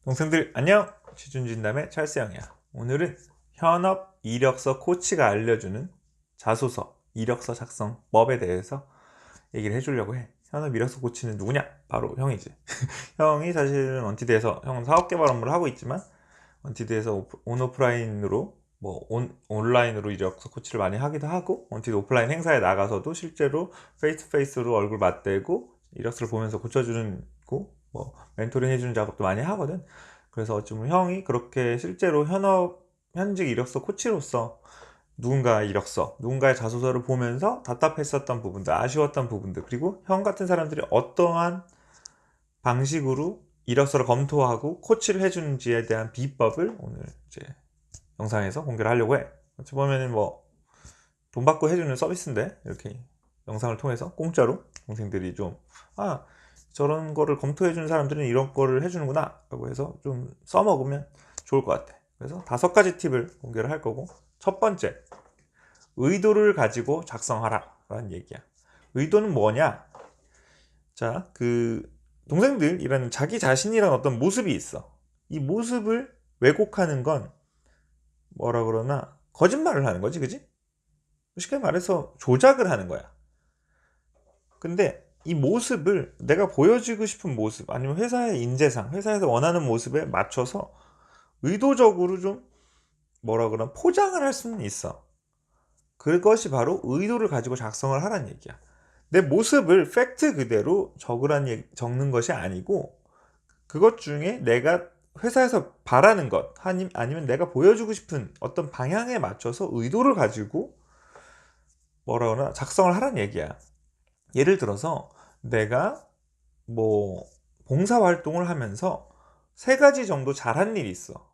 동생들 안녕! 취준진담의 찰스형이야. 오늘은 현업 이력서 코치가 알려주는 자소서 이력서 작성법에 대해서 얘기를 해주려고 해. 현업 이력서 코치는 누구냐? 바로 형이지. 형이 사실은 원티드에서 형은 사업 개발 업무를 하고 있지만 원티드에서 온오프라인으로 온라인으로 이력서 코치를 많이 하기도 하고, 원티드 오프라인 행사에 나가서도 실제로 페이스 투 페이스로 얼굴 맞대고 이력서를 보면서 고쳐주는 거, 멘토링 해주는 작업도 많이 하거든. 그래서 어쩌면 형이 그렇게 실제로 현직 이력서 코치로서 누군가의 자소서를 보면서 답답했었던 부분들, 아쉬웠던 부분들, 그리고 형 같은 사람들이 어떠한 방식으로 이력서를 검토하고 코치를 해주는지에 대한 비법을 오늘 이제 영상에서 공개를 하려고 해. 어찌 보면은 돈 받고 해주는 서비스인데, 이렇게 영상을 통해서 공짜로 동생들이 저런 거를 검토해주는 사람들은 이런 거를 해주는구나 라고 해서 좀 써먹으면 좋을 것 같아. 그래서 5가지 팁을 공개를 할 거고, 첫 번째, 의도를 가지고 작성하라 라는 얘기야. 의도는 뭐냐? 자, 동생들이라는 자기 자신이라는 어떤 모습이 있어. 이 모습을 왜곡하는 건 뭐라 그러나 거짓말을 하는 거지, 그지? 쉽게 말해서 조작을 하는 거야. 근데 이 모습을 내가 보여주고 싶은 모습, 아니면 회사의 인재상, 회사에서 원하는 모습에 맞춰서 의도적으로 좀 뭐라 그러나 포장을 할 수는 있어. 그것이 바로 의도를 가지고 작성을 하라는 얘기야. 내 모습을 팩트 그대로 적는 것이 아니고, 그것 중에 내가 회사에서 바라는 것, 아니면 내가 보여주고 싶은 어떤 방향에 맞춰서 의도를 가지고 뭐라 그러나 작성을 하라는 얘기야. 예를 들어서 내가 봉사활동을 하면서 3가지 정도 잘한 일이 있어.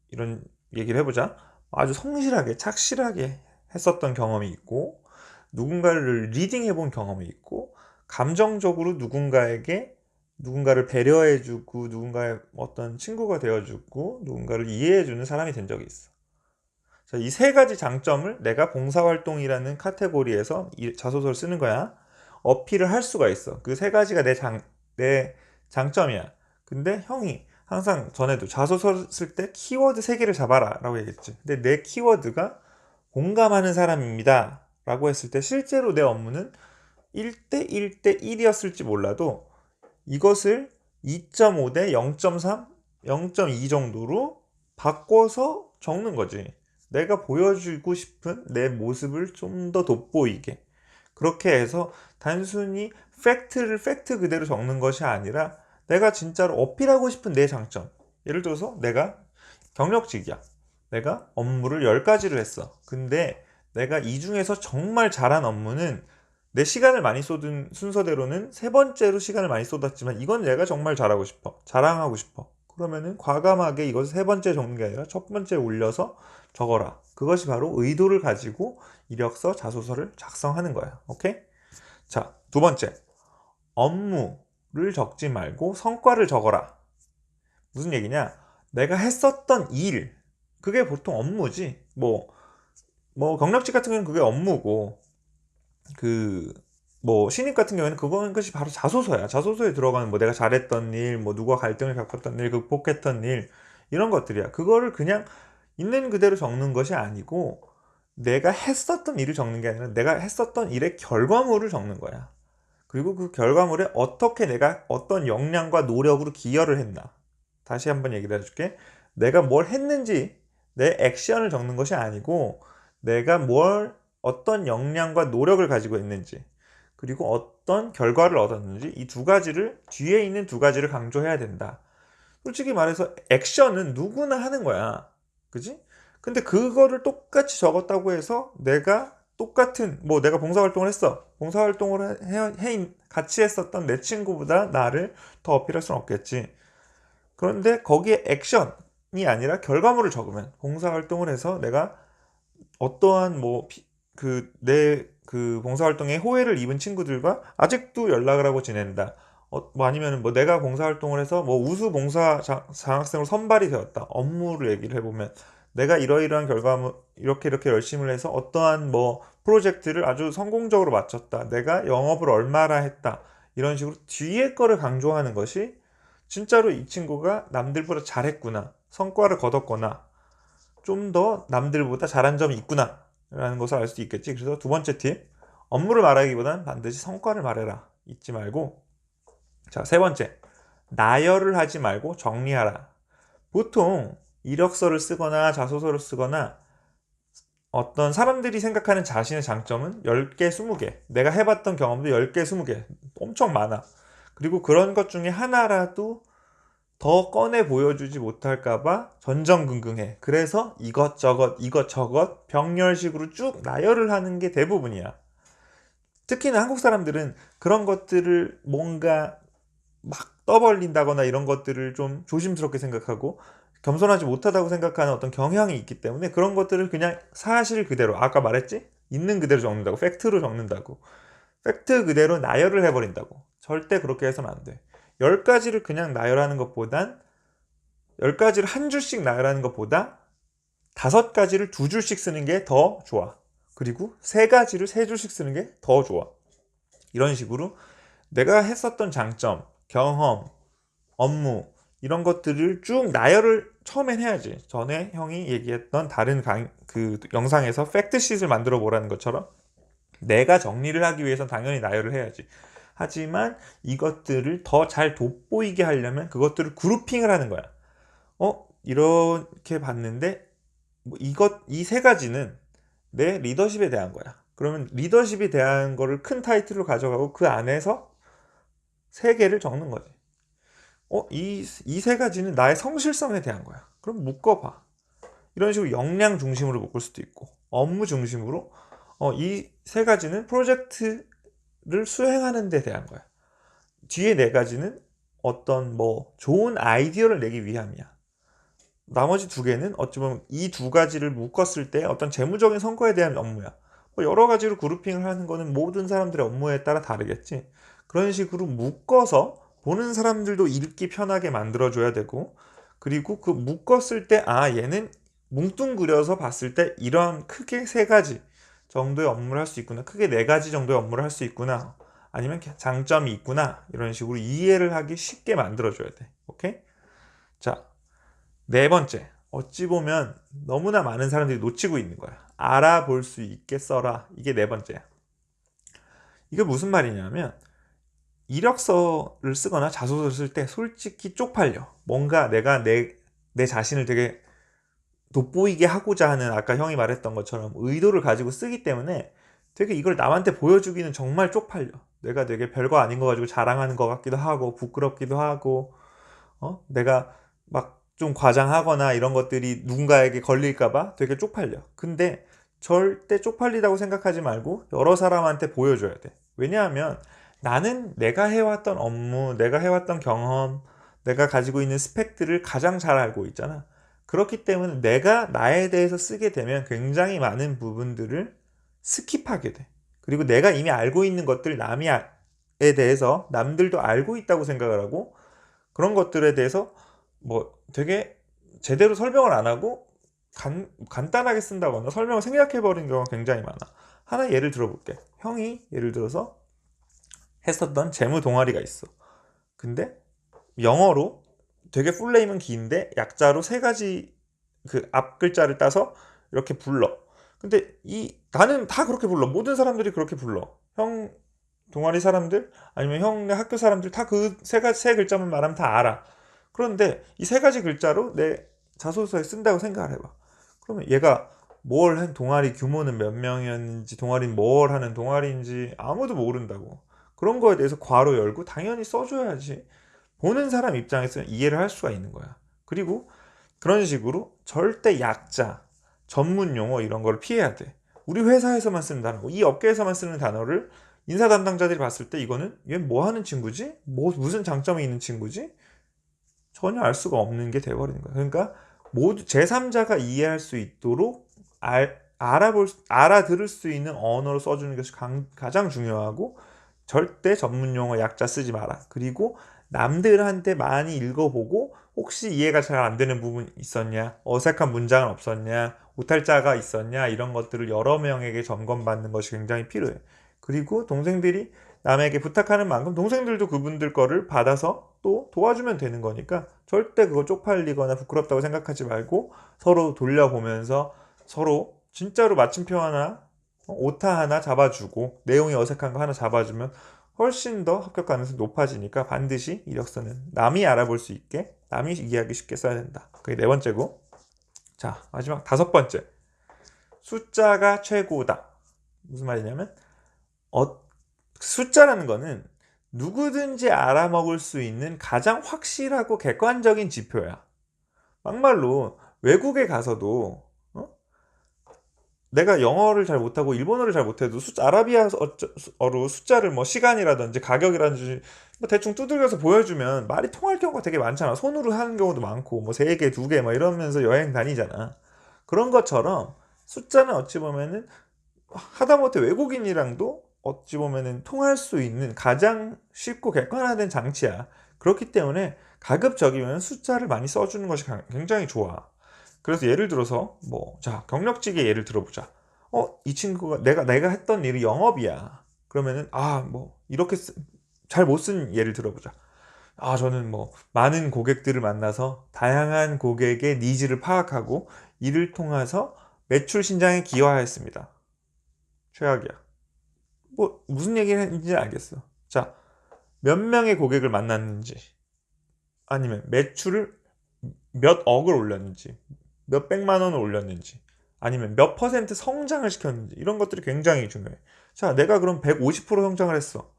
이런 얘기를 해보자. 아주 성실하게 착실하게 했었던 경험이 있고, 누군가를 리딩해본 경험이 있고, 감정적으로 누군가를 배려해주고, 누군가의 어떤 친구가 되어주고, 누군가를 이해해주는 사람이 된 적이 있어. 자, 이 3가지 장점을 내가 봉사활동이라는 카테고리에서 자소서를 쓰는 거야. 어필을 할 수가 있어. 그 3가지가 내 장점이야. 근데 형이 항상 전에도 자소서 쓸 때 키워드 3개를 잡아라 라고 얘기했지. 근데 내 키워드가 공감하는 사람입니다 라고 했을 때, 실제로 내 업무는 1대 1대 1이었을지 몰라도 이것을 2.5 대 0.3, 0.2 정도로 바꿔서 적는 거지. 내가 보여주고 싶은 내 모습을 좀 더 돋보이게. 그렇게 해서 단순히 팩트 그대로 적는 것이 아니라 내가 진짜로 어필하고 싶은 내 장점. 예를 들어서 내가 경력직이야. 내가 업무를 10가지를 했어. 근데 내가 이 중에서 정말 잘한 업무는, 내 시간을 많이 쏟은 순서대로는 3번째로 시간을 많이 쏟았지만 이건 내가 정말 잘하고 싶어. 자랑하고 싶어. 그러면은 과감하게 이것을 3번째 적는 게 아니라 첫 번째에 올려서 적어라. 그것이 바로 의도를 가지고 이력서, 자소서를 작성하는 거야. 오케이? 자, 2번째. 업무를 적지 말고 성과를 적어라. 무슨 얘기냐? 내가 했었던 일, 그게 보통 업무지. 경력직 같은 경우는 그게 업무고, 신입 같은 경우에는 그것이 바로 자소서야. 자소서에 들어가는 내가 잘했던 일, 누가 갈등을 겪었던 일, 극복했던 일, 이런 것들이야. 그거를 그냥 있는 그대로 적는 것이 아니고, 내가 했었던 일을 적는 게 아니라 내가 했었던 일의 결과물을 적는 거야. 그리고 그 결과물에 어떻게 내가 어떤 역량과 노력으로 기여를 했나. 다시 한번 얘기를 해줄게. 내가 뭘 했는지, 내 액션을 적는 것이 아니고, 내가 어떤 역량과 노력을 가지고 있는지, 그리고 어떤 결과를 얻었는지, 이 2가지를, 뒤에 있는 2가지를 강조해야 된다. 솔직히 말해서 액션은 누구나 하는 거야. 그지? 근데 그거를 똑같이 적었다고 해서 내가 내가 봉사활동을 했어. 봉사활동을 같이 했었던 내 친구보다 나를 더 어필할 수는 없겠지. 그런데 거기에 액션이 아니라 결과물을 적으면, 봉사활동을 해서 내가 어떠한 봉사활동에 호혜를 입은 친구들과 아직도 연락을 하고 지낸다. 아니면 내가 봉사활동을 해서 우수 봉사 장학생으로 선발이 되었다. 업무를 얘기를 해보면, 내가 이러이러한 결과물, 이렇게 열심히 해서 어떠한 프로젝트를 아주 성공적으로 마쳤다. 내가 영업을 얼마나 했다. 이런 식으로 뒤에 거를 강조하는 것이 진짜로 이 친구가 남들보다 잘했구나, 성과를 거뒀거나 좀 더 남들보다 잘한 점이 있구나 라는 것을 알 수 있겠지. 그래서 두 번째 팁, 업무를 말하기보다는 반드시 성과를 말해라. 잊지 말고. 자, 세 번째, 나열을 하지 말고 정리하라. 보통 이력서를 쓰거나 자소서를 쓰거나 어떤 사람들이 생각하는 자신의 장점은 10개, 20개, 내가 해봤던 경험도 10개, 20개 엄청 많아. 그리고 그런 것 중에 하나라도 더 꺼내 보여주지 못할까봐 전전긍긍해. 그래서 이것저것 병렬식으로 쭉 나열을 하는 게 대부분이야. 특히나 한국 사람들은 그런 것들을 뭔가 막 떠벌린다거나 이런 것들을 좀 조심스럽게 생각하고 겸손하지 못하다고 생각하는 어떤 경향이 있기 때문에 그런 것들을 그냥 사실 그대로, 아까 말했지? 있는 그대로 적는다고, 팩트로 적는다고, 팩트 그대로 나열을 해버린다고. 절대 그렇게 해서는 안 돼. 10가지를 그냥 나열하는 것보단 10가지를 한 줄씩 나열하는 것보다 5가지를 2줄씩 쓰는 게 더 좋아. 그리고 3가지를 3줄씩 쓰는 게 더 좋아. 이런 식으로 내가 했었던 장점, 경험, 업무 이런 것들을 쭉 나열을 처음엔 해야지. 전에 형이 얘기했던 다른 그 영상에서 팩트시트를 만들어 보라는 것처럼 내가 정리를 하기 위해선 당연히 나열을 해야지. 하지만 이것들을 더 잘 돋보이게 하려면 그것들을 그룹핑을 하는 거야. 이렇게 봤는데 이 3가지는 내 리더십에 대한 거야. 그러면 리더십에 대한 거를 큰 타이틀로 가져가고 그 안에서 3개를 적는 거지. 이 3가지는 나의 성실성에 대한 거야. 그럼 묶어봐. 이런 식으로 역량 중심으로 묶을 수도 있고, 업무 중심으로 이 3가지는 프로젝트를 수행하는 데 대한 거야. 뒤에 4가지는 어떤 좋은 아이디어를 내기 위함이야. 나머지 2개는 어찌 보면 이 2가지를 묶었을 때 어떤 재무적인 성과에 대한 업무야. 여러 가지로 그룹핑을 하는 거는 모든 사람들의 업무에 따라 다르겠지. 그런 식으로 묶어서 보는 사람들도 읽기 편하게 만들어줘야 되고, 그리고 그 묶었을 때 얘는 뭉뚱그려서 봤을 때 이런 크게 3가지 정도의 업무를 할 수 있구나, 크게 4가지 정도의 업무를 할 수 있구나, 아니면 장점이 있구나, 이런 식으로 이해를 하기 쉽게 만들어줘야 돼. 오케이? 자, 4번째, 어찌 보면 너무나 많은 사람들이 놓치고 있는 거야. 알아볼 수 있게 써라. 이게 4번째야. 이게 무슨 말이냐면, 이력서를 쓰거나 자소서를 쓸 때 솔직히 쪽팔려. 뭔가 내가 내 자신을 되게 돋보이게 하고자 하는, 아까 형이 말했던 것처럼 의도를 가지고 쓰기 때문에 되게 이걸 남한테 보여주기는 정말 쪽팔려. 내가 되게 별거 아닌 거 가지고 자랑하는 것 같기도 하고 부끄럽기도 하고, 내가 막 좀 과장하거나 이런 것들이 누군가에게 걸릴까봐 되게 쪽팔려. 근데 절대 쪽팔리다고 생각하지 말고 여러 사람한테 보여줘야 돼. 왜냐하면 나는 내가 해왔던 업무, 내가 해왔던 경험, 내가 가지고 있는 스펙들을 가장 잘 알고 있잖아. 그렇기 때문에 내가 나에 대해서 쓰게 되면 굉장히 많은 부분들을 스킵하게 돼. 그리고 내가 이미 알고 있는 것들, 남이에 대해서 남들도 알고 있다고 생각을 하고, 그런 것들에 대해서 되게 제대로 설명을 안 하고 간단하게 쓴다거나 설명을 생략해버리는 경우가 굉장히 많아. 하나 예를 들어볼게. 형이 예를 들어서 했었던 재무 동아리가 있어. 근데 영어로 되게 풀네임은 긴데 약자로 3가지 그 앞 글자를 따서 이렇게 불러. 근데 나는 다 그렇게 불러. 모든 사람들이 그렇게 불러. 형 동아리 사람들 아니면 형네 학교 사람들 다 그 세 글자만 말하면 다 알아. 그런데 이 3가지 글자로 내 자소서에 쓴다고 생각을 해봐. 그러면 얘가 뭘 한 동아리 규모는 몇 명이었는지, 동아리는 뭘 하는 동아리인지 아무도 모른다고. 그런 거에 대해서 괄호 열고 당연히 써줘야지. 보는 사람 입장에서 이해를 할 수가 있는 거야. 그리고 그런 식으로 절대 약자, 전문 용어 이런 걸 피해야 돼. 우리 회사에서만 쓰는 단어, 이 업계에서만 쓰는 단어를 인사 담당자들이 봤을 때 이거는 얘 뭐 하는 친구지? 무슨 장점이 있는 친구지? 전혀 알 수가 없는 게 돼버리는 거야. 그러니까 모두 제3자가 이해할 수 있도록 알아들을 수 있는 언어로 써주는 것이 가장 중요하고, 절대 전문 용어 약자 쓰지 마라. 그리고 남들한테 많이 읽어보고 혹시 이해가 잘 안 되는 부분 있었냐, 어색한 문장은 없었냐, 오탈자가 있었냐, 이런 것들을 여러 명에게 점검받는 것이 굉장히 필요해. 그리고 동생들이 남에게 부탁하는 만큼 동생들도 그분들 거를 받아서 또 도와주면 되는 거니까 절대 그거 쪽팔리거나 부끄럽다고 생각하지 말고 서로 돌려보면서 서로 진짜로 마침표 하나, 오타 하나 잡아주고 내용이 어색한 거 하나 잡아주면 훨씬 더 합격 가능성이 높아지니까 반드시 이력서는 남이 알아볼 수 있게, 남이 이해하기 쉽게 써야 된다. 그게 네 번째고. 자, 마지막 다섯 번째. 숫자가 최고다. 무슨 말이냐면 숫자라는 거는 누구든지 알아먹을 수 있는 가장 확실하고 객관적인 지표야. 막말로 외국에 가서도 내가 영어를 잘 못하고 일본어를 잘 못해도 아라비아어로 숫자를 뭐 시간이라든지 가격이라든지 뭐 대충 두들겨서 보여주면 말이 통할 경우가 되게 많잖아. 손으로 하는 경우도 많고 뭐 3개, 2개 막 이러면서 여행 다니잖아. 그런 것처럼 숫자는 어찌 보면은 하다못해 외국인이랑도 어찌 보면은 통할 수 있는 가장 쉽고 객관화된 장치야. 그렇기 때문에 가급적이면 숫자를 많이 써주는 것이 굉장히 좋아. 그래서 예를 들어서 자 경력직의 예를 들어보자. 이 친구가 내가 했던 일이 영업이야. 그러면은 이렇게 잘 못 쓴 예를 들어보자. 저는 많은 고객들을 만나서 다양한 고객의 니즈를 파악하고 이를 통해서 매출 신장에 기여하였습니다. 최악이야. 무슨 얘기를 했는지 알겠어. 자, 몇 명의 고객을 만났는지, 아니면 매출을 몇 억을 올렸는지, 몇 백만 원을 올렸는지, 아니면 몇 퍼센트 성장을 시켰는지, 이런 것들이 굉장히 중요해. 자, 내가 그럼 150% 성장을 했어.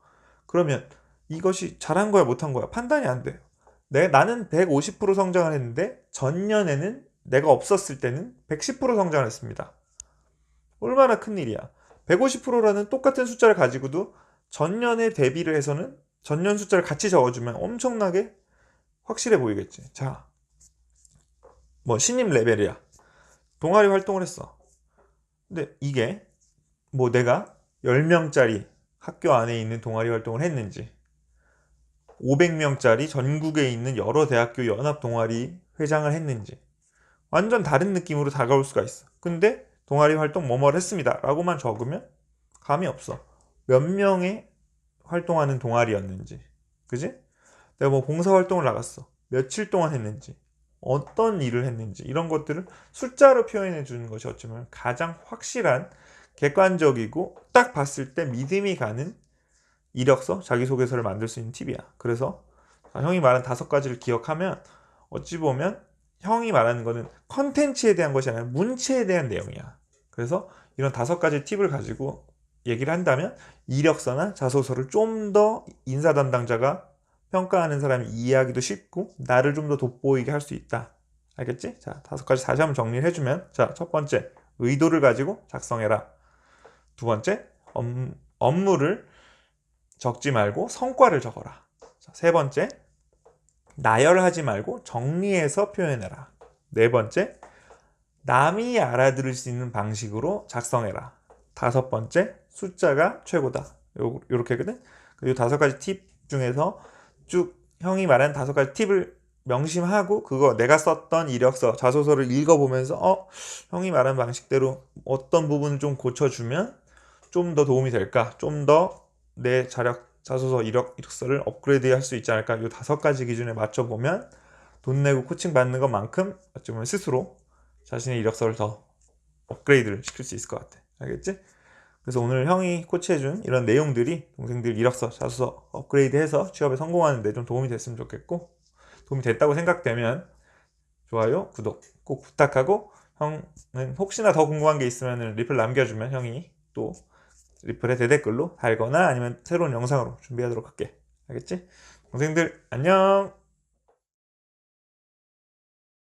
그러면 이것이 잘한 거야, 못한 거야? 판단이 안 돼. 나는 150% 성장을 했는데 전년에는 내가 없었을 때는 110% 성장을 했습니다. 얼마나 큰일이야. 150%라는 똑같은 숫자를 가지고도 전년에 대비를 해서는 전년 숫자를 같이 적어주면 엄청나게 확실해 보이겠지. 자, 신입 레벨이야. 동아리 활동을 했어. 근데 이게 내가 10명짜리 학교 안에 있는 동아리 활동을 했는지 500명짜리 전국에 있는 여러 대학교 연합 동아리 회장을 했는지 완전 다른 느낌으로 다가올 수가 있어. 근데 동아리 활동 뭐뭐를 했습니다 라고만 적으면 감이 없어. 몇 명의 활동하는 동아리였는지, 그지? 내가 봉사활동을 나갔어. 며칠 동안 했는지, 어떤 일을 했는지, 이런 것들을 숫자로 표현해 주는 것이 어쩌면 가장 확실한, 객관적이고 딱 봤을 때 믿음이 가는 이력서, 자기소개서를 만들 수 있는 팁이야. 그래서 형이 말한 5가지를 기억하면 어찌 보면 형이 말하는 거는 컨텐츠에 대한 것이 아니라 문체에 대한 내용이야. 그래서 이런 5가지 팁을 가지고 얘기를 한다면 이력서나 자소서를 좀 더 인사 담당자가 평가하는 사람이 이해하기도 쉽고 나를 좀 더 돋보이게 할 수 있다. 알겠지? 자, 5가지 다시 한번 정리를 해주면, 자, 첫 번째, 의도를 가지고 작성해라. 두 번째, 업무를 적지 말고 성과를 적어라. 자, 세 번째, 나열하지 말고 정리해서 표현해라. 네 번째, 남이 알아들을 수 있는 방식으로 작성해라. 다섯 번째, 숫자가 최고다. 요렇게거든. 이 5가지 팁 중에서 쭉 형이 말한 5가지 팁을 명심하고 그거 내가 썼던 이력서, 자소서를 읽어보면서 형이 말한 방식대로 어떤 부분을 좀 고쳐주면 좀 더 도움이 될까? 좀 더 내 자소서 이력서를 업그레이드 할 수 있지 않을까? 이 5가지 기준에 맞춰보면 돈 내고 코칭 받는 것만큼 어쩌면 스스로 자신의 이력서를 더 업그레이드를 시킬 수 있을 것 같아. 알겠지? 그래서 오늘 형이 코치해준 이런 내용들이 동생들 이력서, 자소서 업그레이드해서 취업에 성공하는 데 좀 도움이 됐으면 좋겠고, 도움이 됐다고 생각되면 좋아요, 구독 꼭 부탁하고, 형은 혹시나 더 궁금한 게 있으면 리플 남겨주면 형이 또 리플에 대댓글로 달거나 아니면 새로운 영상으로 준비하도록 할게. 알겠지? 동생들 안녕.